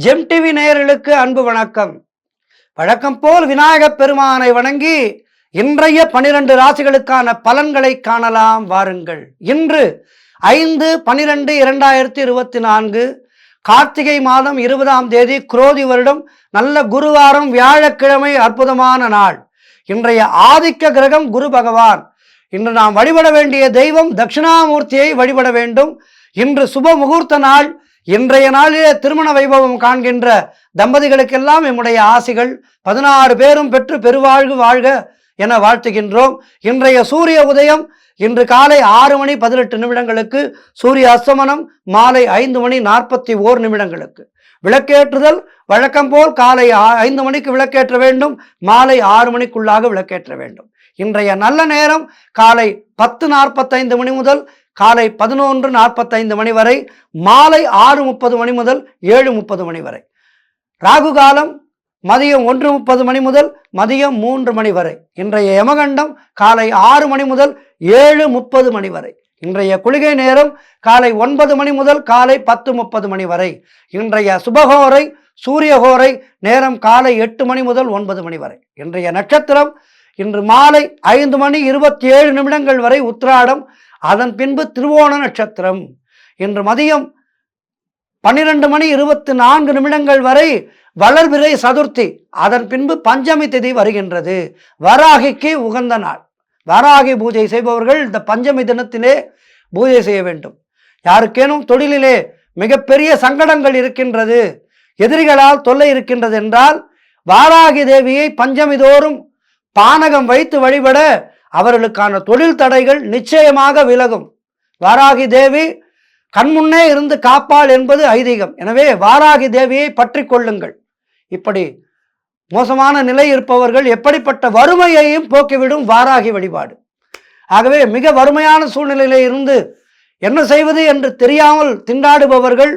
GeM TV நேயர்களுக்கு அன்பு வணக்கம். வழக்கம் போல் விநாயகப் பெருமானை வணங்கி இன்றைய 12 ராசிகளுக்கான பலன்களை காணலாம் வாருங்கள். இன்று 5/12/2024 கார்த்திகை மாதம் 20ஆம் தேதி குரோதி வருடம் நல்ல குருவாரம் வியாழக்கிழமை அற்புதமான நாள். இன்றைய ஆதிக்க கிரகம் குரு பகவான். இன்று நாம் வழிபட வேண்டிய தெய்வம் தட்சிணாமூர்த்தியை வழிபட வேண்டும். இன்று சுப முகூர்த்த நாள். இன்றைய நாளிலே திருமண வைபவம் காண்கின்ற தம்பதிகளுக்கெல்லாம் நம்முடைய ஆசிகள் 16 பேரும் பெற்று பெருவாழ்வு வாழ்க என வாழ்த்துகின்றோம். இன்றைய சூரிய உதயம் இன்று காலை 6:18 சூரிய அஸ்தமனம் மாலை 5:41 விளக்கேற்றுதல் வழக்கம் போல் காலை 5 மணிக்கு விளக்கேற்ற வேண்டும், மாலை 6 மணிக்குள்ளாக விளக்கேற்ற வேண்டும். இன்றைய நல்ல நேரம் காலை 10:45 முதல் காலை 11:45 வரை, மாலை 6:30 முதல் 7:30 வரை. ராகு காலம் மதியம் 1:30 முதல் மதியம் 3 வரை. இன்றைய யமகண்டம் காலை 6 முதல் 7:30 வரை. இன்றைய குளிகை நேரம் காலை 9 முதல் காலை 10:30 வரை. இன்றைய சுபகோரை சூரியகோரை நேரம் காலை 8 முதல் 9 வரை. இன்றைய நட்சத்திரம் இன்று மாலை 5:27 வரை உத்திராடம், அதன் பின்பு திருவோண நட்சத்திரம். இன்று மதியம் 12:24 வரை வளர்பிறை சதுர்த்தி, அதன் பின்பு பஞ்சமி திதி வருகின்றது. வராகிக்கு உகந்த நாள். வராகி பூஜை செய்பவர்கள் இந்த பஞ்சமி தினத்திலே பூஜை செய்ய வேண்டும். யாருக்கேனும் தொழிலிலே மிகப்பெரிய சங்கடங்கள் இருக்கின்றது, எதிரிகளால் தொல்லை இருக்கின்றது என்றால் வாராகி தேவியை பஞ்சமி தோறும் பானகம் வைத்து வழிபட அவர்களுக்கான தொழில் தடைகள் நிச்சயமாக விலகும். வாராகி தேவி கண்முன்னே இருந்து காப்பாள் என்பது ஐதீகம். எனவே வாராகி தேவியை பற்றி கொள்ளுங்கள். இப்படி மோசமான நிலை இருப்பவர்கள் எப்படிப்பட்ட வறுமையையும் போக்கிவிடும் வாராகி வழிபாடு. ஆகவே மிக வறுமையான சூழ்நிலையிலே இருந்து என்ன செய்வது என்று தெரியாமல் திண்டாடுபவர்கள்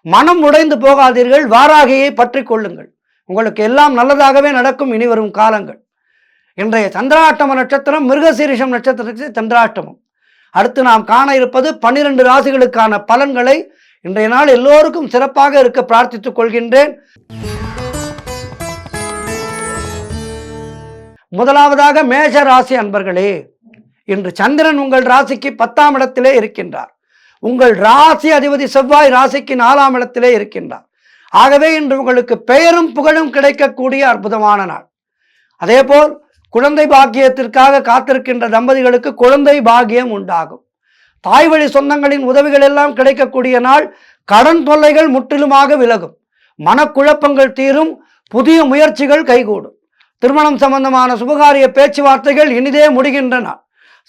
மனம் உடைந்து போகாதீர்கள். வாராகியை பற்றி கொள்ளுங்கள். உங்களுக்கு எல்லாம் நல்லதாகவே நடக்கும் இனி வரும் காலங்கள். இன்றைய சந்திராஷ்டம நட்சத்திரம் மிருகசீரிஷம் நட்சத்திரத்தில் சந்திராஷ்டமம். அடுத்து நாம் காண இருப்பது 12 ராசிகளுக்கான பலன்களை. இன்றைய நாள் எல்லோருக்கும் சிறப்பாக இருக்க பிரார்த்தித்துக் கொள்கின்றேன். முதலாவதாக மேஷ ராசி அன்பர்களே, இன்று சந்திரன் உங்கள் ராசிக்கு 10ஆம் இடத்திலே இருக்கின்றார். உங்கள் ராசி அதிபதி செவ்வாய் ராசிக்கு 4ஆம் இடத்திலே இருக்கின்றார். ஆகவே இன்று உங்களுக்கு பெயரும் புகழும் கிடைக்கக்கூடிய அற்புதமான நாள். அதேபோல் குழந்தை பாக்கியத்திற்காக காத்திருக்கின்ற தம்பதிகளுக்கு குழந்தை பாக்கியம் உண்டாகும். தாய் வழி சொந்தங்களின் உதவிகள் எல்லாம் கிடைக்கக்கூடிய நாள். கடன் தொல்லைகள் முற்றிலுமாக விலகும். மனக்குழப்பங்கள் தீரும். புதிய முயற்சிகள் கைகூடும். திருமணம் சம்பந்தமான சுபகாரிய பேச்சுவார்த்தைகள் இனிதே முடிகின்றன.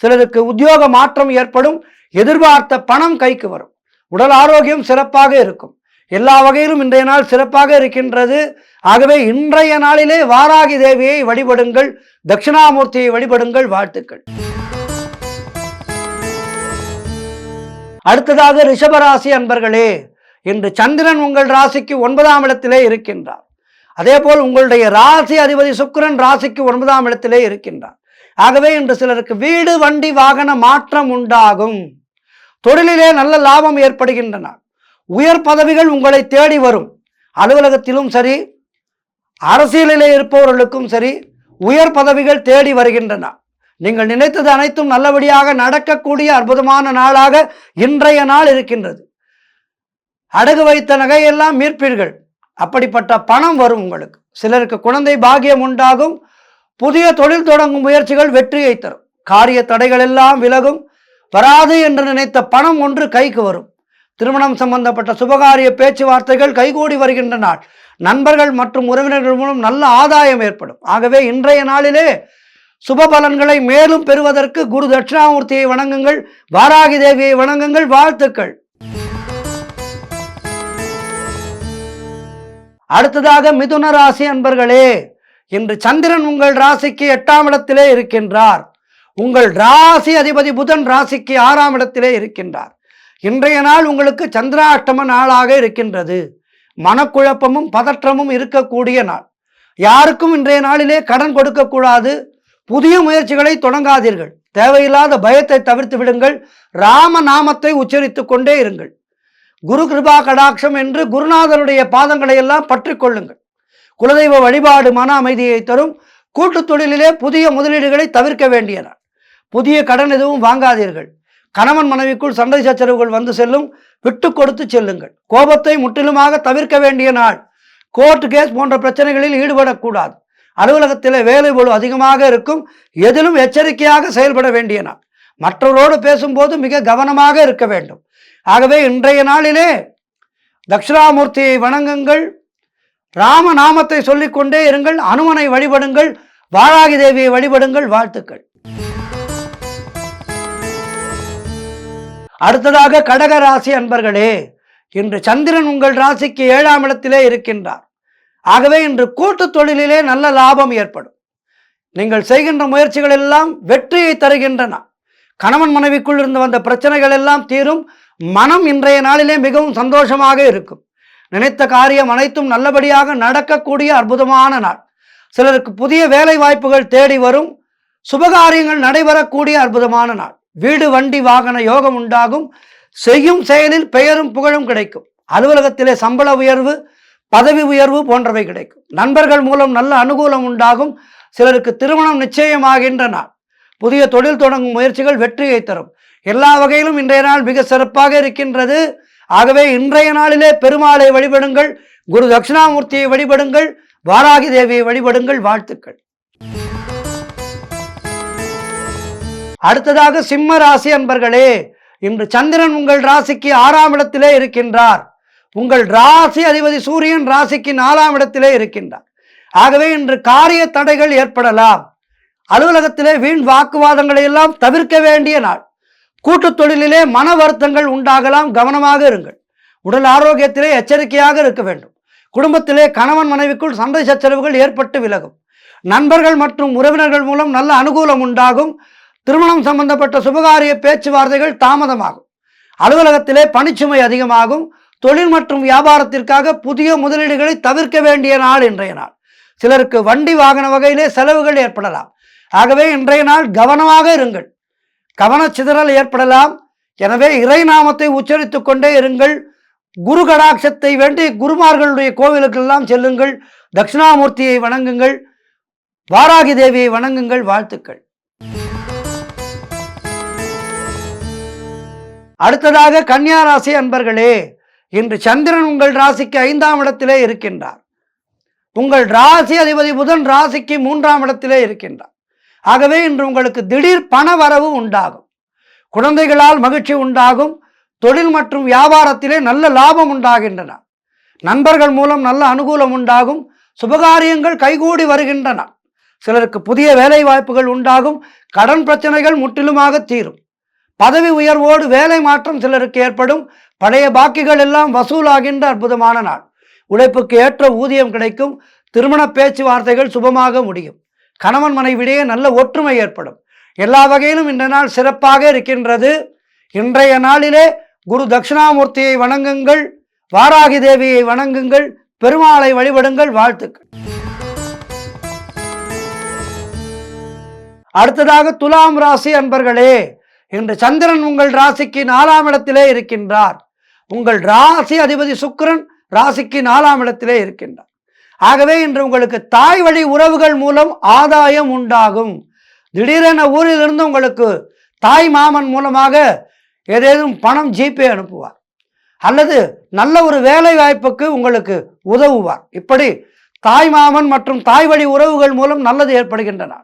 சிலருக்கு உத்தியோக மாற்றம் ஏற்படும். எதிர்பார்த்த பணம் கைக்கு வரும். உடல் ஆரோக்கியம் சிறப்பாக இருக்கும். எல்லா வகையிலும் இன்றைய நாள் சிறப்பாக இருக்கின்றது. ஆகவே இன்றைய நாளிலே வாராகி தேவியை வழிபடுங்கள், தட்சிணாமூர்த்தியை வழிபடுங்கள். வாழ்த்துக்கள். அடுத்ததாக ரிஷபராசி அன்பர்களே, இன்று சந்திரன் உங்கள் ராசிக்கு 9ஆம் இடத்திலே இருக்கின்றார். அதேபோல் உங்களுடைய ராசி அதிபதி சுக்கிரன் ராசிக்கு 9ஆம் இடத்திலே இருக்கின்றார். ஆகவே இன்று சிலருக்கு வீடு வண்டி வாகன மாற்றம் உண்டாகும். தொழிலிலே நல்ல லாபம் ஏற்படுகின்றன. உயர் பதவிகள் உங்களை தேடி வரும். அலுவலகத்திலும் சரி, அரசியலிலே இருப்பவர்களுக்கும் சரி, உயர் பதவிகள் தேடி வருகின்றன. நீங்கள் நினைத்தது அனைத்தும் நல்லபடியாக நடக்கக்கூடிய அற்புதமான நாளாக இன்றைய நாள் இருக்கின்றது. அடகு வைத்த நகையெல்லாம் மீட்பீர்கள். அப்படிப்பட்ட பணம் வரும் உங்களுக்கு. சிலருக்கு குழந்தை பாக்கியம் உண்டாகும். புதிய தொழில் தொடங்கும் முயற்சிகள் வெற்றியை தரும். காரிய தடைகள் எல்லாம் விலகும். வராது என்று நினைத்த பணம் ஒன்று கைக்கு வரும். திருமணம் சம்பந்தப்பட்ட சுபகாரிய பேச்சுவார்த்தைகள் கைகூடி வருகின்ற நாள். நண்பர்கள் மற்றும் உறவினர்கள் மூலம் நல்ல ஆதாயம் ஏற்படும். ஆகவே இன்றைய நாளிலே சுப பலன்களை மேலும் பெறுவதற்கு குரு தட்சிணாமூர்த்தியை வணங்குங்கள், வாராகி தேவியை வணங்குங்கள். வாழ்த்துக்கள். அடுத்ததாக மிதுன ராசி அன்பர்களே, இன்று சந்திரன் உங்கள் ராசிக்கு 8ஆம் இடத்திலே இருக்கின்றார். உங்கள் ராசி அதிபதி புதன் ராசிக்கு 6ஆம் இடத்திலே இருக்கின்றார். இன்றைய நாள் உங்களுக்கு சந்திராஷ்டம நாளாக இருக்கின்றது. மனக்குழப்பமும் பதற்றமும் இருக்கக்கூடிய நாள். யாருக்கும் இன்றைய நாளிலே கடன் கொடுக்கக்கூடாது. புதிய முயற்சிகளை தொடங்காதீர்கள். தேவையில்லாத பயத்தை தவிர்த்து விடுங்கள். ராம நாமத்தை உச்சரித்து கொண்டே இருங்கள். குரு கிருபா கடாட்சம் என்று குருநாதருடைய பாதங்களை எல்லாம் பற்றி கொள்ளுங்கள். குலதெய்வ வழிபாடு மன அமைதியை தரும். கூட்டு தொழிலிலே புதிய முதலீடுகளை தவிர்க்க வேண்டிய நாள். புதிய கடன் எதுவும் வாங்காதீர்கள். கணவன் மனைவிக்குள் சண்டை சச்சரவுகள் வந்து செல்லும். விட்டு கொடுத்து செல்லுங்கள். கோபத்தை முற்றிலுமாக தவிர்க்க வேண்டிய நாள். கோர்ட் கேஸ் போன்ற பிரச்சனைகளில் ஈடுபடக்கூடாது. அலுவலகத்தில் வேலை பளு அதிகமாக இருக்கும். எதிலும் எச்சரிக்கையாக செயல்பட வேண்டிய நாள். மற்றவரோடு பேசும்போது மிக கவனமாக இருக்க வேண்டும். ஆகவே இன்றைய நாளிலே தட்சிணாமூர்த்தியை வணங்குங்கள். ராமநாமத்தை சொல்லிக்கொண்டே இருங்கள். அனுமனை வழிபடுங்கள். வாராகி தேவியை வழிபடுங்கள். வாழ்த்துக்கள். அடுத்ததாக கடக ராசி அன்பர்களே, இன்று சந்திரன் உங்கள் ராசிக்கு 7ஆம் இடத்திலே இருக்கின்றார். ஆகவே இன்று கூட்டு தொழிலிலே நல்ல லாபம் ஏற்படும். நீங்கள் செய்கின்ற முயற்சிகள் எல்லாம் வெற்றியை தருகின்றன. கணவன் மனைவிக்குள் இருந்து வந்த பிரச்சனைகள் எல்லாம் தீரும். மனம் இன்றைய நாளிலே மிகவும் சந்தோஷமாக இருக்கும். நினைத்த காரியம் அனைத்தும் நல்லபடியாக நடக்கக்கூடிய அற்புதமான நாள். சிலருக்கு புதிய வேலை வாய்ப்புகள் தேடி வரும். சுபகாரியங்கள் நடைபெறக்கூடிய அற்புதமான நாள். வீடு வண்டி வாகன யோகம் உண்டாகும். செய்யும் செயலில் பெயரும் புகழும் கிடைக்கும். அலுவலகத்திலே சம்பள உயர்வு, பதவி உயர்வு போன்றவை கிடைக்கும். நண்பர்கள் மூலம் நல்ல அனுகூலம் உண்டாகும். சிலருக்கு திருமணம் நிச்சயமாகின்ற நாள். புதிய தொழில் தொடங்கும் முயற்சிகள் வெற்றியை தரும். எல்லா வகையிலும் இன்றைய நாள் மிக சிறப்பாக இருக்கின்றது. ஆகவே இன்றைய நாளிலே பெருமாளை வழிபடுங்கள். குரு தட்சிணாமூர்த்தியை வழிபடுங்கள். வாராகி தேவியை வழிபடுங்கள். வாழ்த்துக்கள். அடுத்ததாக சிம்ம ராசி அன்பர்களே, இன்று சந்திரன் உங்கள் ராசிக்கு 6ஆம் இடத்திலே இருக்கின்றார். உங்கள் ராசி அதிபதி சூரியன் ராசிக்கு 4ஆம் இடத்திலே இருக்கின்றார். ஆகவே இன்று காரிய தடைகள் ஏற்படலாம். அலுவலகத்திலே வீண் வாக்குவாதங்களை எல்லாம் தவிர்க்க வேண்டிய நாள். கூட்டு தொழிலிலே மன வருத்தங்கள் உண்டாகலாம். கவனமாக இருங்கள். உடல் ஆரோக்கியத்திலே எச்சரிக்கையாக இருக்க வேண்டும். குடும்பத்திலே கணவன் மனைவிக்குள் சண்டை சச்சரவுகள் ஏற்பட்டு விலகும். நண்பர்கள் மற்றும் உறவினர்கள் மூலம் நல்ல அனுகூலம் உண்டாகும். திருமணம் சம்பந்தப்பட்ட சுபகாரிய பேச்சுவார்த்தைகள் தாமதமாகும். அலுவலகத்திலே பணிச்சுமை அதிகமாகும். தொழில் மற்றும் வியாபாரத்திற்காக புதிய முதலீடுகளை தவிர்க்க வேண்டிய நாள் இன்றைய நாள். சிலருக்கு வண்டி வாகன வகையிலே செலவுகள் ஏற்படலாம். ஆகவே இன்றைய நாள் கவனமாக இருங்கள். கவனச்சிதறல் ஏற்படலாம். எனவே இறை நாமத்தை உச்சரித்துக் கொண்டே இருங்கள். குரு கடாட்சத்தை வேண்டி குருமார்களுடைய கோவிலுக்கெல்லாம் செல்லுங்கள். தட்சிணாமூர்த்தியை வணங்குங்கள். வாராகி தேவியை வணங்குங்கள். வாழ்த்துக்கள். அடுத்ததாக கன்னியா ராசி அன்பர்களே, இன்று சந்திரன் உங்கள் ராசிக்கு 5ஆம் இடத்திலே இருக்கின்றார். உங்கள் ராசி அதிபதி புதன் ராசிக்கு 3ஆம் இடத்திலே இருக்கின்றார். ஆகவே இன்று உங்களுக்கு திடீர் பண வரவு உண்டாகும். குழந்தைகளால் மகிழ்ச்சி உண்டாகும். தொழில் மற்றும் வியாபாரத்திலே நல்ல லாபம் உண்டாகின்றன. நண்பர்கள் மூலம் நல்ல அனுகூலம் உண்டாகும். சுபகாரியங்கள் கைகூடி வருகின்றன. சிலருக்கு புதிய வேலை வாய்ப்புகள் உண்டாகும். கடன் பிரச்சனைகள் முற்றிலுமாக தீரும். பதவி உயர்வோடு வேலை மாற்றம் சிலருக்கு ஏற்படும். பழைய பாக்கிகள் எல்லாம் வசூலாகின்ற அற்புதமான நாள். உழைப்புக்கு ஏற்ற ஊதியம் கிடைக்கும். திருமண பேச்சுவார்த்தைகள் சுபமாக முடியும். கணவன் மனைவிடையே நல்ல ஒற்றுமை ஏற்படும். எல்லா வகையிலும் இந்த நாள் சிறப்பாக இருக்கின்றது. இன்றைய நாளிலே குரு தட்சிணாமூர்த்தியை வணங்குங்கள். வாராகி தேவியை வணங்குங்கள். பெருமாளை வழிபடுங்கள். வாழ்த்துக்கள். அடுத்ததாக துலாம் ராசி அன்பர்களே, இன்று சந்திரன் உங்கள் ராசிக்கு 4ஆம் இடத்திலே இருக்கின்றார். உங்கள் ராசி அதிபதி சுக்கிரன் ராசிக்கு 4ஆம் இடத்திலே இருக்கின்றார். ஆகவே இன்று உங்களுக்கு தாய் வழி உறவுகள் மூலம் ஆதாயம் உண்டாகும். திடீரென ஊரிலிருந்து உங்களுக்கு தாய் மாமன் மூலமாக ஏதேனும் பணம் ஜிபே அனுப்புவார். அல்லது நல்ல ஒரு வேலை வாய்ப்புக்கு உங்களுக்கு உதவுவார். இப்படி தாய் மாமன் மற்றும் தாய் வழி உறவுகள் மூலம் நல்லது ஏற்படுகின்றன.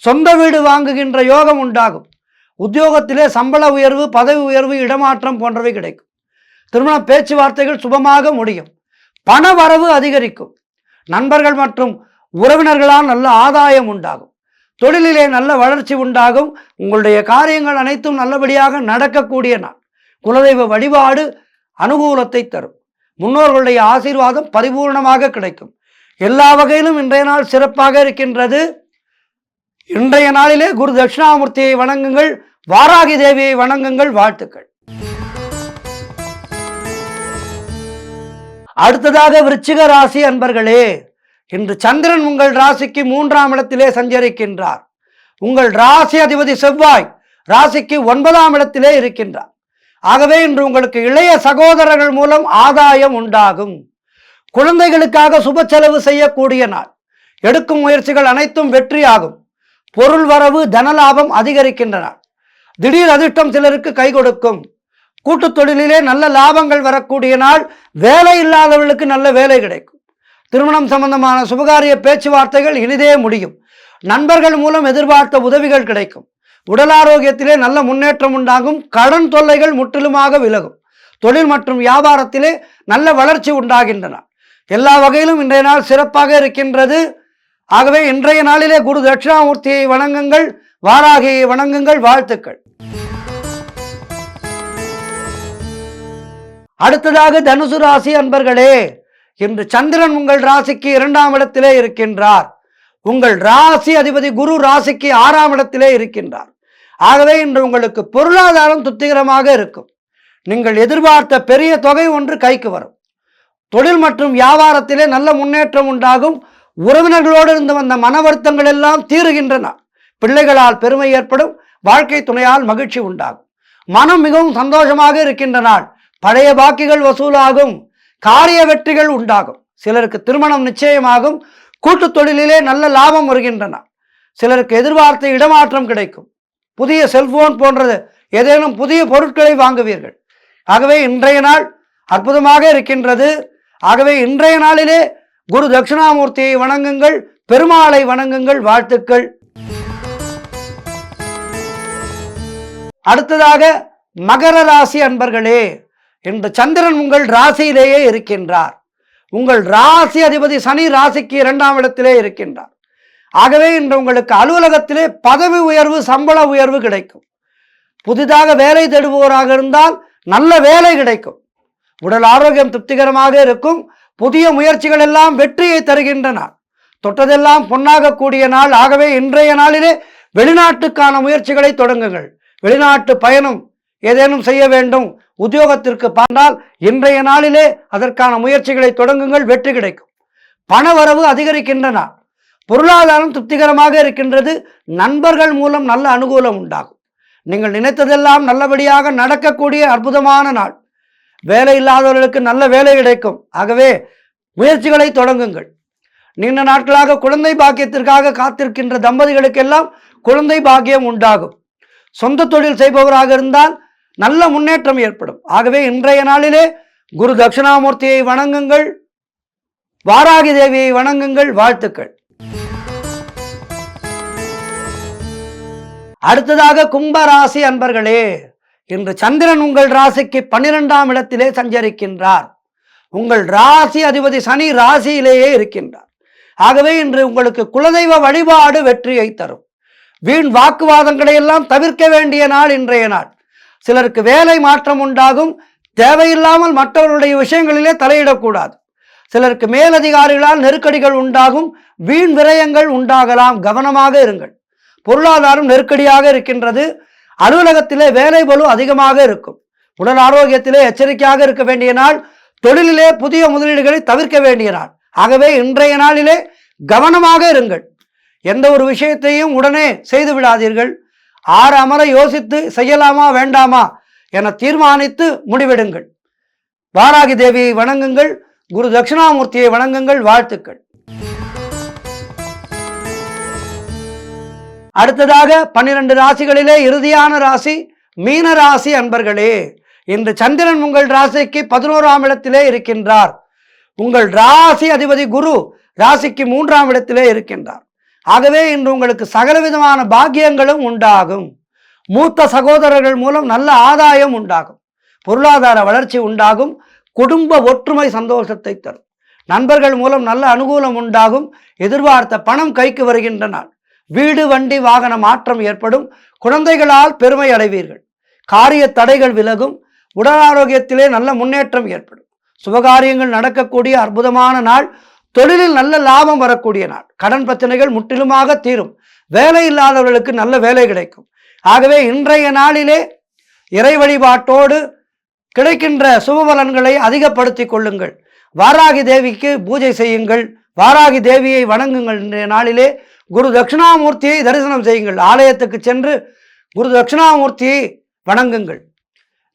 சொந்த வீடு வாங்குகின்ற யோகம் உண்டாகும். உத்தியோகத்திலே சம்பள உயர்வு, பதவி உயர்வு, இடமாற்றம் போன்றவை கிடைக்கும். திருமண பேச்சுவார்த்தைகள் சுபமாக முடியும். பண வரவு அதிகரிக்கும். நண்பர்கள் மற்றும் உறவினர்களால் நல்ல ஆதாயம் உண்டாகும். தொழிலிலே நல்ல வளர்ச்சி உண்டாகும். உங்களுடைய காரியங்கள் அனைத்தும் நல்லபடியாக நடக்கக்கூடிய நாள். குலதெய்வ வழிபாடு அனுகூலத்தை தரும். முன்னோர்களுடைய ஆசீர்வாதம் பரிபூர்ணமாக கிடைக்கும். எல்லா வகையிலும் இன்றைய நாள் சிறப்பாக இருக்கின்றது. இன்றைய நாளிலே குரு தட்சிணாமூர்த்தியை வணங்குங்கள். வாராகி தேவியை வணங்குங்கள். வாழ்த்துக்கள். அடுத்ததாக விருச்சிக ராசி அன்பர்களே, இன்று சந்திரன் உங்கள் ராசிக்கு 3ஆம் இடத்திலே சஞ்சரிக்கின்றார். உங்கள் ராசி அதிபதி செவ்வாய் ராசிக்கு 9ஆம் இடத்திலே இருக்கின்றார். ஆகவே இன்று உங்களுக்கு இளைய சகோதரர்கள் மூலம் ஆதாயம் உண்டாகும். குழந்தைகளுக்காக சுப செலவு செய்யக்கூடிய நாள். எடுக்கும் முயற்சிகள் அனைத்தும் வெற்றியாகும். பொருள் வரவு தனலாபம் அதிகரிக்கின்ற நாள். திடீர் அதிர்ஷ்டம் சிலருக்கு கை கொடுக்கும். கூட்டு தொழிலிலே நல்ல லாபங்கள் வரக்கூடிய நாள். வேலை இல்லாதவர்களுக்கு நல்ல வேலை கிடைக்கும். திருமணம் சம்பந்தமான சுபகாரிய பேச்சுவார்த்தைகள் இனிதே முடியும். நண்பர்கள் மூலம் எதிர்பார்த்த உதவிகள் கிடைக்கும். உடல் ஆரோக்கியத்திலே நல்ல முன்னேற்றம் உண்டாகும். கடன் தொல்லைகள் முற்றிலுமாக விலகும். தொழில் மற்றும் வியாபாரத்திலே நல்ல வளர்ச்சி உண்டாகின்றன. எல்லா வகையிலும் இன்றைய நாள் சிறப்பாக இருக்கின்றது. ஆகவே இன்றைய நாளிலே குரு தட்சிணாமூர்த்தியை வணங்குங்கள், வாராகியை வணங்குங்கள். வாழ்த்துக்கள். அடுத்ததாக தனுசு ராசி அன்பர்களே, இன்று சந்திரன் உங்கள் ராசிக்கு 2ஆம் இடத்திலே இருக்கின்றார். உங்கள் ராசி அதிபதி குரு ராசிக்கு 6ஆம் இடத்திலே இருக்கின்றார். ஆகவே இன்று உங்களுக்கு பொருளாதாரம் திருப்திகரமாக இருக்கும். நீங்கள் எதிர்பார்த்த பெரிய தொகை ஒன்று கைக்கு வரும். தொழில் மற்றும் வியாபாரத்திலே நல்ல முன்னேற்றம் உண்டாகும். உறவினர்களோடு இருந்து வந்த மன வருத்தங்கள் எல்லாம் தீருகின்றன. பிள்ளைகளால் பெருமை ஏற்படும். வாழ்க்கை துணையால் மகிழ்ச்சி உண்டாகும். மனம் மிகவும் சந்தோஷமாக இருக்கின்ற நாள். பழைய பாக்கிகள் வசூலாகும். காரிய வெற்றிகள் உண்டாகும். சிலருக்கு திருமணம் நிச்சயமாகும். கூட்டு தொழிலிலே நல்ல லாபம் வருகின்றன. சிலருக்கு எதிர்பார்த்த இடமாற்றம் கிடைக்கும். புதிய செல்போன் போன்றது ஏதேனும் புதிய பொருட்களை வாங்குவீர்கள். ஆகவே இன்றைய நாள் அற்புதமாக இருக்கின்றது. ஆகவே இன்றைய நாளிலே குரு தட்சிணாமூர்த்தியை வணங்குங்கள், பெருமாளை வணங்குங்கள். வாழ்த்துக்கள். அடுத்ததாக மகர ராசி அன்பர்களே, இன்று சந்திரன் உங்கள் ராசியிலேயே இருக்கின்றார். உங்கள் ராசி அதிபதி சனி ராசிக்கு 2ஆம் இடத்திலே இருக்கின்றார். ஆகவே இன்று உங்களுக்கு அலுவலகத்திலே பதவி உயர்வு, சம்பள உயர்வு கிடைக்கும். புதிதாக வேலை தேடுபவராக இருந்தால் நல்ல வேலை கிடைக்கும். உடல் ஆரோக்கியம் திருப்திகரமாக இருக்கும். புதிய முயற்சிகள் எல்லாம் வெற்றியை தருகின்றன. தொட்டதெல்லாம் பொன்னாகக்கூடிய நாள். ஆகவே இன்றைய நாளிலே வெளிநாட்டுக்கான முயற்சிகளை தொடங்குங்கள். வெளிநாட்டு பயணம் ஏதேனும் செய்ய வேண்டும், உத்தியோகத்திற்கு பார்த்தால் இன்றைய நாளிலே அதற்கான முயற்சிகளை தொடங்குங்கள். வெற்றி கிடைக்கும். பண வரவு அதிகரிக்கின்றன. பொருளாதாரம் திருப்திகரமாக இருக்கின்றது. நண்பர்கள் மூலம் நல்ல அனுகூலம் உண்டாகும். நீங்கள் நினைத்ததெல்லாம் நல்லபடியாக நடக்கக்கூடிய அற்புதமான நாள். வேலை இல்லாதவர்களுக்கு நல்ல வேலை கிடைக்கும். ஆகவே முயற்சிகளை தொடங்குங்கள். நீண்ட நாட்களாக குழந்தை பாக்கியத்திற்காக காத்திருக்கின்ற தம்பதிகளுக்கெல்லாம் குழந்தை பாக்கியம் உண்டாகும். சொந்த தொழில் செய்பவராக இருந்தால் நல்ல முன்னேற்றம் ஏற்படும். ஆகவே இன்றைய நாளிலே குரு தட்சிணாமூர்த்தியை வணங்குங்கள், வாராகி தேவியை வணங்குங்கள். வாழ்த்துக்கள். அடுத்ததாக கும்பராசி அன்பர்களே, இன்று சந்திரன் உங்கள் ராசிக்கு 12ஆம் இடத்திலே சஞ்சரிக்கின்றார். உங்கள் ராசி அதிபதி சனி ராசியிலேயே இருக்கின்றார். ஆகவே இன்று உங்களுக்கு குலதெய்வ வழிபாடு வெற்றியை தரும். வீண் வாக்குவாதங்களை எல்லாம் தவிர்க்க வேண்டிய நாள் இன்றைய நாள். சிலருக்கு வேலை மாற்றம் உண்டாகும். தேவையில்லாமல் மற்றவர்களுடைய விஷயங்களிலே தலையிடக்கூடாது. சிலருக்கு மேலதிகாரிகளால் நெருக்கடிகள் உண்டாகும். வீண் விரயங்கள் உண்டாகலாம். கவனமாக இருங்கள். பொருளாதாரம் நெருக்கடியாக இருக்கின்றது. அலுவலகத்திலே வேலை பளு அதிகமாக இருக்கும். உடல் ஆரோக்கியத்திலே எச்சரிக்கையாக இருக்க வேண்டிய நாள். தொழிலிலே புதிய முதலீடுகளை தவிர்க்க வேண்டிய நாள். ஆகவே இன்றைய நாளிலே கவனமாக இருங்கள். எந்த ஒரு விஷயத்தையும் உடனே செய்து விடாதீர்கள். ஆற அமர யோசித்து செய்யலாமா வேண்டாமா என தீர்மானித்து முடிவெடுங்கள். வாராகி தேவியை வணங்குங்கள், குரு தட்சிணாமூர்த்தியை வணங்குங்கள். வாழ்த்துக்கள். அடுத்ததாக 12 ராசிகளிலே இறுதியான ராசி மீன ராசி அன்பர்களே, இன்று சந்திரன் உங்கள் ராசிக்கு 11ஆம் இடத்திலே இருக்கின்றார். உங்கள் ராசி அதிபதி குரு ராசிக்கு 3ஆம் இடத்திலே இருக்கின்றார். ஆகவே இன்று உங்களுக்கு சகலவிதமான பாக்கியங்களும் உண்டாகும். மூத்த சகோதரர்கள் மூலம் நல்ல ஆதாயம் உண்டாகும். பொருளாதார வளர்ச்சி உண்டாகும். குடும்ப ஒற்றுமை சந்தோஷத்தை தரும். நண்பர்கள் மூலம் நல்ல அனுகூலம் உண்டாகும். எதிர்பார்த்த பணம் கைக்கு வருகின்ற நாள். வீடு வண்டி வாகன மாற்றம் ஏற்படும். குழந்தைகளால் பெருமை அடைவீர்கள். காரிய தடைகள் விலகும். உடல் ஆரோக்கியத்திலே நல்ல முன்னேற்றம் ஏற்படும். சுபகாரியங்கள் நடக்கக்கூடிய அற்புதமான நாள். தொழிலில் நல்ல லாபம் வரக்கூடிய நாள். கடன் பிரச்சனைகள் முற்றிலுமாக தீரும். வேலை இல்லாதவர்களுக்கு நல்ல வேலை கிடைக்கும். ஆகவே இன்றைய நாளிலே இறை வழிபாட்டோடு கிடைக்கின்ற சுபபலன்களை அதிகப்படுத்திக் கொள்ளுங்கள். வாராகி தேவிக்கு பூஜை செய்யுங்கள். வாராகி தேவியை வணங்குங்கள். இன்றைய நாளிலே குரு தட்சிணாமூர்த்தியை தரிசனம் செய்யுங்கள். ஆலயத்துக்கு சென்று குரு தட்சிணாமூர்த்தியை வணங்குங்கள்.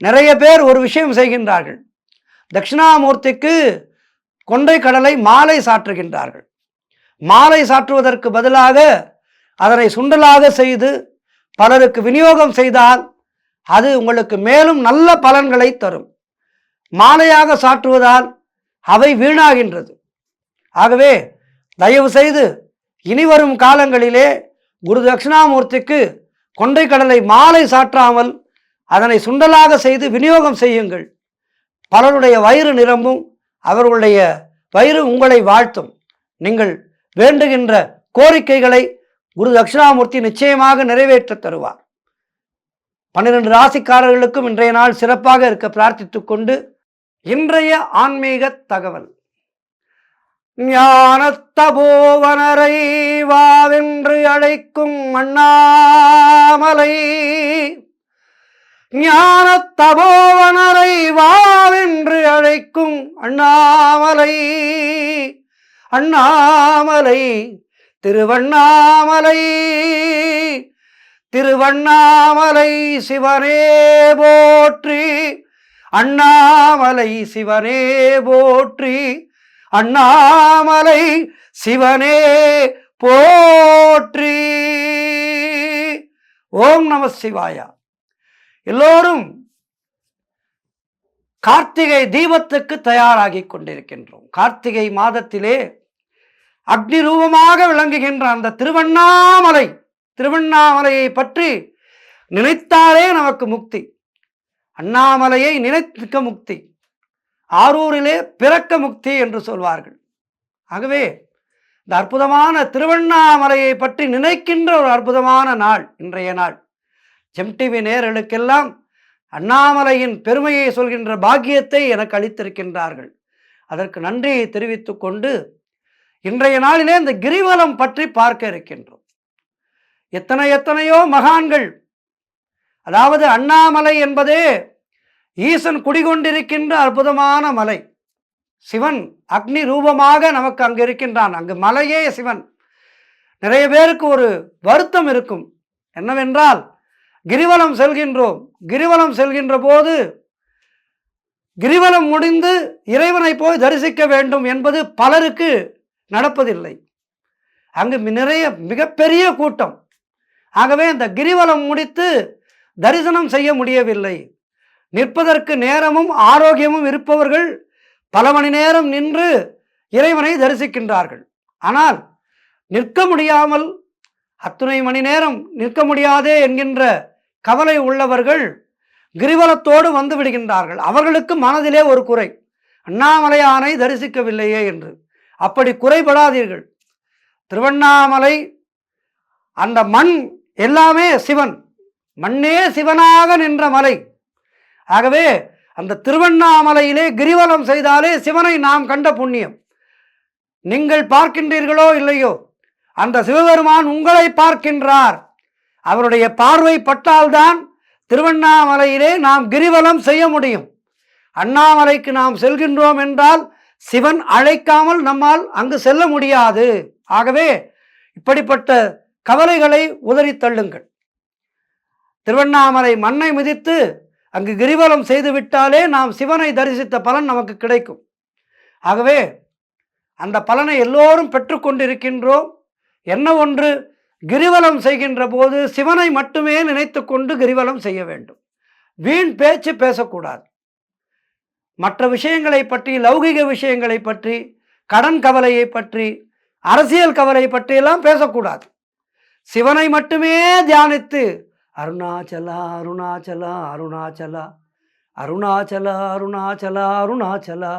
நிறைய பேர் ஒரு விஷயம் செய்கின்றார்கள். தட்சிணாமூர்த்திக்கு கொண்டை கடலை மாலை சாற்றுகின்றார்கள். மாலை சாற்றுவதற்கு பதிலாக அதனை சுண்டலாக செய்து பலருக்கு விநியோகம் செய்தால் அது உங்களுக்கு மேலும் நல்ல பலன்களை தரும். மாலையாக சாற்றுவதால் அவை வீணாகின்றது. ஆகவே தயவு செய்து இனிவரும் காலங்களிலே குரு தட்சிணாமூர்த்திக்கு கொண்டை கடலை மாலை சாற்றாமல் அதனை சுண்டலாக செய்து விநியோகம் செய்யுங்கள். பலருடைய வயிறு நிரம்பும், அவர்களுடைய வயிறு உங்களை வாழ்த்தும். நீங்கள் வேண்டுகின்ற கோரிக்கைகளை குரு தட்சிணாமூர்த்தி நிச்சயமாக நிறைவேற்ற தருவார். 12 ராசிக்காரர்களுக்கும் இன்றைய நாள் சிறப்பாக இருக்க பிரார்த்தித்துக் கொண்டு இன்றைய ஆன்மீக தகவல். ஞானத்தபோவனரை வாவென்று அழைக்கும் அண்ணாமலை, ஞானத்தபோவனரை வாவென்று அழைக்கும் அண்ணாமலை, அண்ணாமலை திருவண்ணாமலை, திருவண்ணாமலை சிவனே போற்றி, அண்ணாமலை சிவனே போற்றி, அண்ணாமலை சிவனே போற்றி. ஓம் நம சிவாயா. எல்லோரும் கார்த்திகை தீபத்துக்கு தயாராகி கொண்டிருக்கின்றோம். கார்த்திகை மாதத்திலே அக்னி ரூபமாக விளங்குகின்ற அந்த திருவண்ணாமலை, திருவண்ணாமலையை பற்றி நினைத்தாலே நமக்கு முக்தி. அண்ணாமலையை நினைக்க முக்தி, ஆரூரிலே பிறக்க முக்தி என்று சொல்வார்கள். ஆகவே இந்த அற்புதமான திருவண்ணாமலையை பற்றி நினைக்கின்ற ஒரு அற்புதமான நாள் இன்றைய நாள். ஜெம்டிவி நேயர்களுக்கெல்லாம் அண்ணாமலையின் பெருமையை சொல்கின்ற பாக்கியத்தை எனக்கு அளித்திருக்கின்றார்கள். அதற்கு நன்றியை தெரிவித்துக் கொண்டு இன்றைய நாளிலே இந்த கிரிவலம் பற்றி பார்க்க இருக்கின்றோம். எத்தனையோ மகான்கள், அதாவது அண்ணாமலை என்பதே ஈசன் குடிகொண்டிருக்கின்ற அற்புதமான மலை. சிவன் அக்னி ரூபமாக நமக்கு அங்கு இருக்கின்றான். அங்கு மலையே சிவன். நிறைய பேருக்கு ஒரு வருத்தம் இருக்கும். என்னவென்றால், கிரிவலம் செல்கின்றோம், கிரிவலம் செல்கின்ற போது கிரிவலம் முடிந்து இறைவனை போய் தரிசிக்க வேண்டும் என்பது பலருக்கு நடப்பதில்லை. அங்கு நிறைய மிகப்பெரிய கூட்டம். ஆகவே அந்த கிரிவலம் முடித்து தரிசனம் செய்ய முடியவில்லை. நிற்பதற்கு நேரமும் ஆரோக்கியமும் இருப்பவர்கள் பல மணி நேரம் நின்று இறைவனை தரிசிக்கின்றார்கள். ஆனால் நிற்க முடியாமல் அத்துணை மணி நேரம் நிற்க முடியாதே என்கின்ற கவலை உள்ளவர்கள் கிரிவலத்தோடு வந்து விடுகின்றார்கள். அவர்களுக்கு மனதிலே ஒரு குறை, அண்ணாமலையானை தரிசிக்கவில்லையே என்று. அப்படி குறைபடாதீர்கள். திருவண்ணாமலை அந்த மண் எல்லாமே சிவன், மண்ணே சிவனாக நின்ற மலை. ஆகவே அந்த திருவண்ணாமலையிலே கிரிவலம் செய்தாலே சிவனை நாம் கண்ட புண்ணியம். நீங்கள் பார்க்கின்றீர்களோ இல்லையோ, அந்த சிவபெருமான் உங்களை பார்க்கின்றார். அவருடைய பார்வை பட்டால்தான் திருவண்ணாமலையிலே நாம் கிரிவலம் செய்ய முடியும். அண்ணாமலைக்கு நாம் செல்கின்றோம் என்றால் சிவன் அழைக்காமல் நம்மால் அங்கு செல்ல முடியாது. ஆகவே இப்படிப்பட்ட கவலைகளை உதறி தள்ளுங்கள். திருவண்ணாமலை மண்ணை மிதித்து அங்கு கிரிவலம் செய்து விட்டாலே நாம் சிவனை தரிசித்த பலன் நமக்கு கிடைக்கும். ஆகவே அந்த பலனை எல்லோரும் பெற்றுக்கொண்டிருக்கின்றோம். என்ன ஒன்று, கிரிவலம் செய்கின்ற போது சிவனை மட்டுமே நினைத்து கொண்டு கிரிவலம் செய்ய வேண்டும். வீண் பேச்சு பேசக்கூடாது. மற்ற விஷயங்களை பற்றி, லௌகிக விஷயங்களை பற்றி, கடன் கவலையை பற்றி, அரசியல் கவலை பற்றியெல்லாம் பேசக்கூடாது. சிவனை மட்டுமே தியானித்து அருணாச்சலா அருணாச்சலா அருணாச்சலா அருணாச்சலா அருணாச்சலா அருணாச்சலா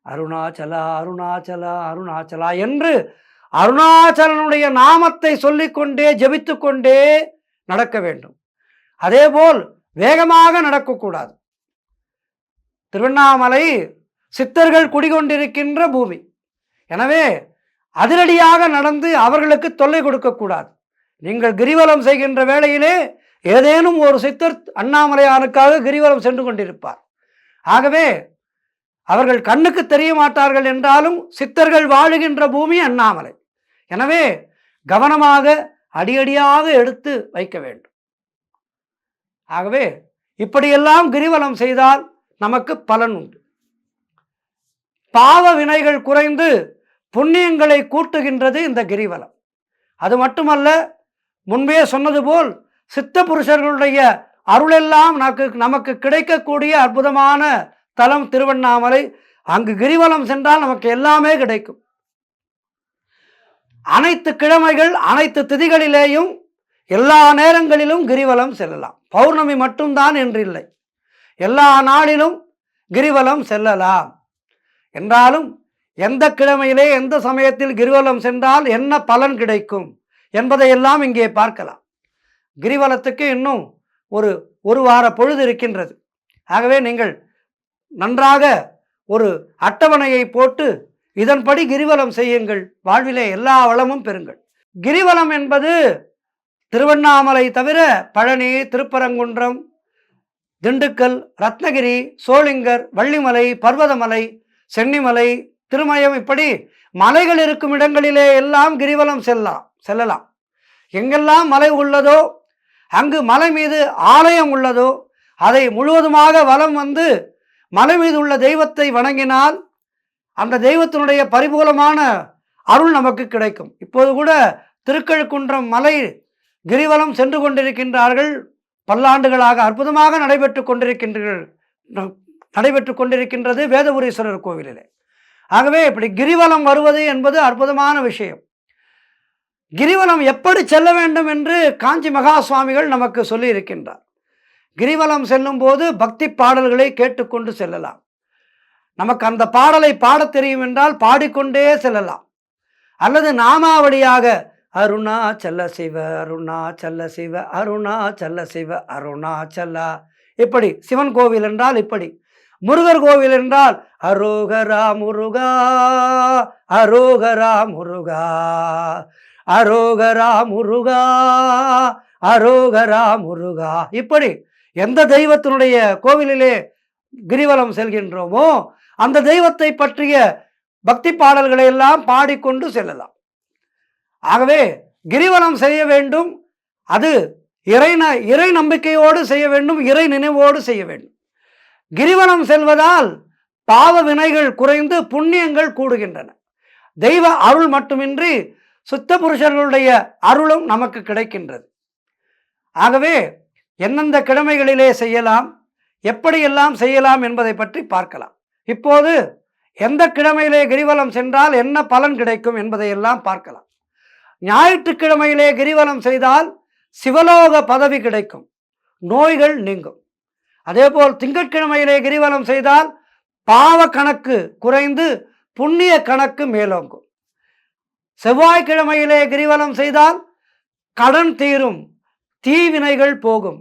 அருணாச்சலா அருணாச்சலா அருணாச்சலா என்று அருணாச்சலனுடைய நாமத்தை சொல்லிக்கொண்டே ஜபித்து கொண்டே நடக்க வேண்டும். அதேபோல் வேகமாக நடக்கக்கூடாது. திருவண்ணாமலை சித்தர்கள் குடிகொண்டிருக்கின்ற பூமி. எனவே அதிரடியாக நடந்து அவர்களுக்கு தொல்லை கொடுக்கக்கூடாது. நீங்கள் கிரிவலம் செய்கின்ற வேளையிலே ஏதேனும் ஒரு சித்தர் அண்ணாமலையானுக்காக கிரிவலம் சென்று கொண்டிருப்பார். ஆகவே அவர்கள் கண்ணுக்கு தெரிய மாட்டார்கள் என்றாலும் சித்தர்கள் வாழுகின்ற பூமி அண்ணாமலை. எனவே கவனமாக அடியடியாக எடுத்து வைக்க வேண்டும். ஆகவே இப்படியெல்லாம் கிரிவலம் செய்தால் நமக்கு பலன் உண்டு. பாவ வினைகள் குறைந்து புண்ணியங்களை கூட்டுகின்றது இந்த கிரிவலம். அது மட்டுமல்ல, முன்பே சொன்னது போல் சித்த புருஷர்களுடைய அருளெல்லாம் நமக்கு கிடைக்கக்கூடிய அற்புதமான தலம் திருவண்ணாமலை. அங்கு கிரிவலம் சென்றால் நமக்கு எல்லாமே கிடைக்கும். அனைத்து கிழமைகள் அனைத்து திதிகளிலேயும் எல்லா நேரங்களிலும் கிரிவலம் செல்லலாம். பௌர்ணமி மட்டும்தான் என்றில்லை, எல்லா நாளிலும் கிரிவலம் செல்லலாம். என்றாலும் எந்த கிழமையிலே எந்த சமயத்தில் கிரிவலம் சென்றால் என்ன பலன் கிடைக்கும் என்பதையெல்லாம் இங்கே பார்க்கலாம். கிரிவலத்துக்கு இன்னும் ஒரு வார பொழுது இருக்கின்றது. ஆகவே நீங்கள் நன்றாக ஒரு அட்டவணையை போட்டு இதன்படி கிரிவலம் செய்யுங்கள். வாழ்விலே எல்லா வளமும் பெறுங்கள். கிரிவலம் என்பது திருவண்ணாமலை தவிர பழனி, திருப்பரங்குன்றம், திண்டுக்கல், ரத்னகிரி, சோளிங்கர், வள்ளிமலை, பர்வதமலை, சென்னிமலை, திருமயம், இப்படி மலைகள் இருக்கும் இடங்களிலே எல்லாம் கிரிவலம் செல்லலாம். எங்கெல்லாம் மலை உள்ளதோ, அங்கு மலை மீது ஆலயம் உள்ளதோ, அதை முழுவதுமாக வலம் வந்து மலை மீது உள்ள தெய்வத்தை வணங்கினால் அந்த தெய்வத்தினுடைய பரிபூலமான அருள் நமக்கு கிடைக்கும். இப்போது கூட திருக்கழுக்குன்றம் மலை கிரிவலம் சென்று கொண்டிருக்கின்றார்கள். பல்லாண்டுகளாக அற்புதமாக நடைபெற்று கொண்டிருக்கின்றது வேதபுரீஸ்வரர் கோவிலிலே. ஆகவே இப்படி கிரிவலம் வருவது என்பது அற்புதமான விஷயம். கிரிவலம் எப்படி செல்ல வேண்டும் என்று காஞ்சி மகா சுவாமிகள் நமக்கு சொல்லி இருக்கின்றார். கிரிவலம் செல்லும் போது பக்தி பாடல்களை கேட்டுக்கொண்டு செல்லலாம். நமக்கு அந்த பாடலை பாடத் தெரியும் என்றால் பாடிக்கொண்டே செல்லலாம். அல்லது நாமாவளியாக அருணாச்சல சிவ அருணாச்சல சிவ அருணாச்சல சிவ அருணாச்சலா, இப்படி சிவன் கோவில் என்றால் இப்படி, முருகர் கோவில் என்றால் அரோகரா முருகா அரோகரா முருகா அரோகரா முருகா அரோகரா முருகா, இப்படி எந்த தெய்வத்தினுடைய கோவிலிலே கிரிவலம் செல்கின்றோமோ அந்த தெய்வத்தை பற்றிய பக்தி பாடல்களை எல்லாம் பாடிக்கொண்டு செல்லலாம். ஆகவே கிரிவலம் செய்ய வேண்டும். அது இறை நம்பிக்கையோடு செய்ய வேண்டும், இறை நினைவோடு செய்ய வேண்டும். கிரிவலம் செல்வதால் பாவ வினைகள் குறைந்து புண்ணியங்கள் கூடுகின்றன. தெய்வ அருள் மட்டுமின்றி சுத்த புருஷர்களுடைய அருளும் நமக்கு கிடைக்கின்றது. ஆகவே எந்தெந்த கிழமைகளிலே செய்யலாம், எப்படியெல்லாம் செய்யலாம் என்பதை பற்றி பார்க்கலாம். இப்போது எந்த கிழமையிலே கிரிவலம் சென்றால் என்ன பலன் கிடைக்கும் என்பதையெல்லாம் பார்க்கலாம். ஞாயிற்றுக்கிழமையிலே கிரிவலம் செய்தால் சிவலோக பதவி கிடைக்கும், நோய்கள் நீங்கும். அதேபோல் திங்கட்கிழமையிலே கிரிவலம் செய்தால் பாவ கணக்கு குறைந்து புண்ணிய கணக்கு மேலோங்கும். செவ்வாய்க்கிழமையிலே கிரிவலம் செய்தால் கடன் தீரும், தீவினைகள் போகும்,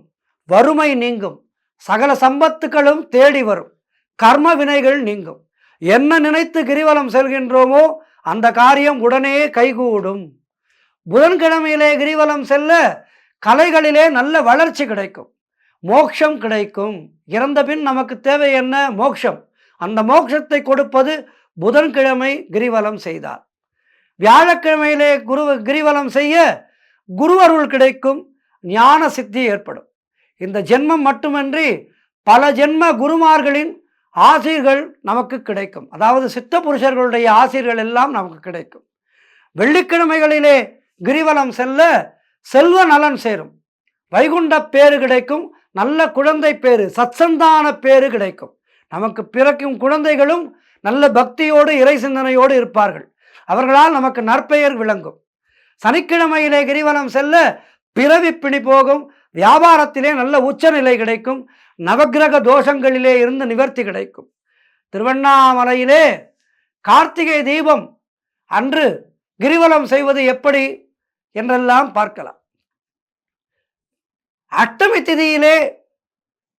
வறுமை நீங்கும், சகல சம்பத்துக்களும் தேடி வரும், கர்ம வினைகள் நீங்கும். என்ன நினைத்து கிரிவலம் செல்கின்றோமோ அந்த காரியம் உடனே கைகூடும். புதன்கிழமையிலே கிரிவலம் செல்ல கலைகளிலே நல்ல வளர்ச்சி கிடைக்கும், மோட்சம் கிடைக்கும். இறந்த பின் நமக்கு தேவை என்ன? மோட்சம். அந்த மோட்சத்தை கொடுப்பது புதன்கிழமை கிரிவலம் செய்தார். வியாழக்கிழமையிலே கிரிவலம் செய்ய குருவருள் கிடைக்கும், ஞான சித்தி ஏற்படும். இந்த ஜென்மம் மட்டுமின்றி பல ஜென்ம குருமார்களின் ஆசீர்கள் நமக்கு கிடைக்கும். அதாவது சித்த புருஷர்களுடைய ஆசீர்கள் எல்லாம் நமக்கு கிடைக்கும். வெள்ளிக்கிழமைகளிலே கிரிவலம் செல்ல செல்வ நலன் சேரும், வைகுண்ட பேறு கிடைக்கும், நல்ல குழந்தை பேறு, சத்சந்தான பேறு கிடைக்கும். நமக்கு பிறக்கும் குழந்தைகளும் நல்ல பக்தியோடு இறை சிந்தனையோடு இருப்பார்கள். அவர்களால் நமக்கு நற்பெயர் விளங்கும். சனிக்கிழமையிலே கிரிவலம் செல்ல பிறவி பிணி போகும், வியாபாரத்திலே நல்ல உச்சநிலை கிடைக்கும், நவக்கிரக தோஷங்களிலே இருந்து நிவர்த்தி கிடைக்கும். திருவண்ணாமலையிலே கார்த்திகை தீபம் அன்று கிரிவலம் செய்வது எப்படி என்றெல்லாம் பார்க்கலாம். அஷ்டமி திதியிலே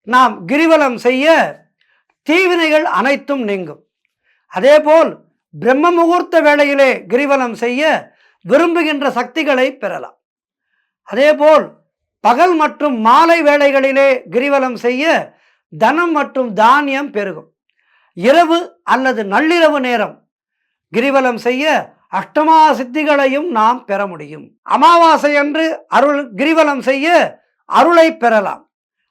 நாம் கிரிவலம் செய்ய தீவினைகள் அனைத்தும் நீங்கும். அதேபோல் பிரம்ம முகூர்த்த வேளையிலே கிரிவலம் செய்ய விரும்புகின்ற சக்திகளை பெறலாம். அதேபோல் பகல் மற்றும் மாலை வேளைகளிலே கிரிவலம் செய்ய தனம் மற்றும் தானியம் பெருகும். இரவு அல்லது நள்ளிரவு நேரம் கிரிவலம் செய்ய அஷ்டமா சித்திகளையும் நாம் பெற முடியும். அமாவாசை அன்று கிரிவலம் செய்ய அருளை பெறலாம்.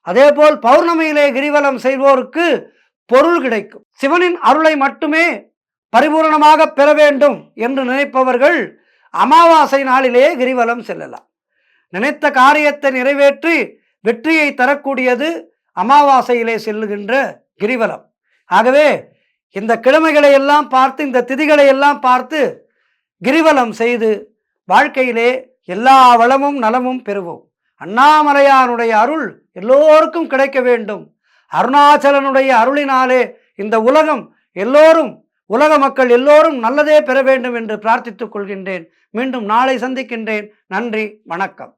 அதேபோல் பௌர்ணமியிலே கிரிவலம் செய்வோருக்கு பொருள் கிடைக்கும். சிவனின் அருளை மட்டுமே பரிபூரணமாக பெற வேண்டும் என்று நினைப்பவர்கள் அமாவாசை நாளிலே கிரிவலம் செல்லலாம். நினைத்த காரியத்தை நிறைவேற்றி வெற்றியை தரக்கூடியது அமாவாசையிலே செல்லுகின்ற கிரிவலம். ஆகவே இந்த கிழமைகளை எல்லாம் பார்த்து, இந்த திதிகளை எல்லாம் பார்த்து கிரிவலம் செய்து வாழ்க்கையிலே எல்லா வளமும் நலமும் பெறுவோம். அண்ணாமலையானுடைய அருள் எல்லோருக்கும் கிடைக்க வேண்டும். அருணாச்சலனுடைய அருளினாலே இந்த உலக மக்கள் எல்லோரும் நல்லதே பெற வேண்டும் என்று பிரார்த்தித்துக் கொள்கின்றேன். மீண்டும் நாளை சந்திக்கின்றேன். நன்றி, வணக்கம்.